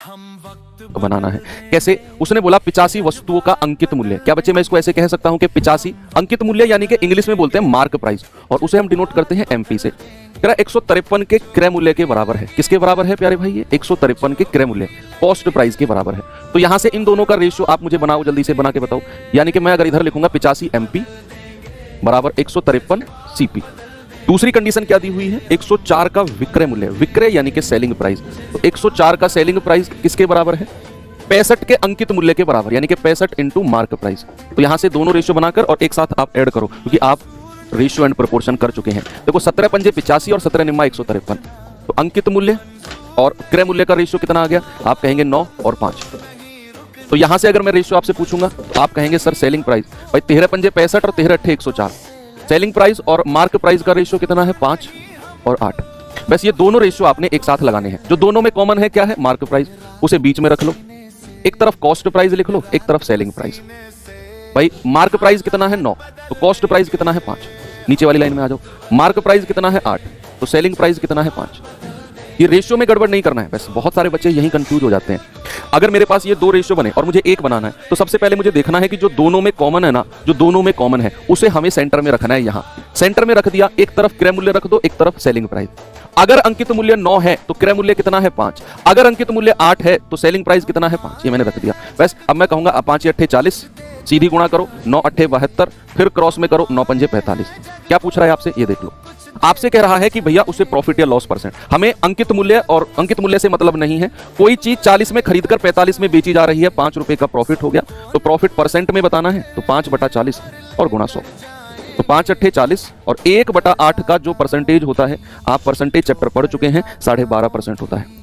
बनाना है। कैसे? उसने बोला 85 वस्तुओं का अंकित मूल्य। क्या बच्चे मैं इसको ऐसे कह सकता हूं कि 85 अंकित मूल्य यानी कि इंग्लिश में बोलते हैं मार्क प्राइस, और उसे हम डिनोट करते हैं एमपी से। कह रहा 153 के क्रय मूल्य के बराबर है। किसके बराबर है प्यारे भाई? ये 153 के क्रय मूल्य कॉस्ट प्राइस के बराबर है। तो यहां से इन दोनों का रेशियो आप मुझे बनाओ, जल्दी से बना के बताओ। यानी कि मैं अगर इधर लिखूंगा 85 एमपी बराबर 153 सीपी। दूसरी कंडीशन क्या दी हुई है? 104 का विक्रय मूल्य, विक्रय यानी कि सेलिंग प्राइस। तो 104 का सेलिंग प्राइस किसके बराबर है? 65 के अंकित मूल्य के बराबर, यानी कि 65 इंटू मार्क प्राइस। तो यहां से दोनों रेशियो बनाकर और एक साथ आप ऐड करो, क्योंकि आप रेशियो एंड प्रोपोर्शन कर चुके हैं। देखो 17 पंजे 85 और 17 निम्मा 153। तो अंकित मूल्य और क्रय मूल्य का रेशियो कितना आ गया? आप कहेंगे 9 और 5। तो यहां से अगर मैं रेशियो आपसे पूछूंगा तो आप कहेंगे सर सेलिंग प्राइस, भाई 13 पंजे 65 और 13 अट्ठे 104। सेलिंग प्राइस और मार्क प्राइस का रेशियो कितना है? 5 और 8। बस ये दोनों रेशियो आपने एक साथ लगाने हैं। जो दोनों में कॉमन है क्या है? मार्क प्राइस, उसे बीच में रख लो। एक तरफ कॉस्ट प्राइस लिख लो, एक तरफ सेलिंग प्राइस। भाई मार्क प्राइस कितना है? 9, तो कॉस्ट प्राइस कितना है? 5। नीचे वाली लाइन में आ जाओ। मार्क प्राइस कितना है? 8, तो सेलिंग प्राइस कितना है? 5। ये रेशियो में गड़बड़ नहीं करना है, बस बहुत सारे बच्चे यही कंफ्यूज हो जाते हैं। अगर मेरे पास ये दो रेशियो बने और मुझे एक बनाना है, तो सबसे पहले मुझे देखना है कि जो दोनों में कॉमन है ना, जो दोनों में कॉमन है उसे हमें सेंटर में रखना है। यहां सेंटर में रख दिया, एक तरफ क्रय मूल्य रख दो, एक तरफ सेलिंग प्राइस। अगर अंकित मूल्य 9 है तो क्रय मूल्य कितना है? 5। अगर अंकित मूल्य 8 है तो सेलिंग प्राइस कितना है? 5। ये मैंने रख दिया। बस अब मैं कहूंगा 5 अट्ठे 40, सीधी गुणा करो, 9 अट्ठे 72, फिर क्रॉस में करो 9 पंजे 45। क्या पूछ रहा है आपसे? ये देख लो। आपसे कह रहा है कि भैया उसे प्रॉफिट या लॉस परसेंट। हमें अंकित मूल्य और अंकित मूल्य से मतलब नहीं है। कोई चीज 40 में खरीदकर 45 में बेची जा रही है, 5 रुपए का प्रॉफिट हो गया, तो प्रॉफिट परसेंट में बताना है, तो 5/40 और गुणा 100। तो 5 अट्ठे 40 और 1/8 का जो परसेंटेज होता है, आप परसेंटेज चैप्टर पढ़ चुके हैं, 12.5% होता है।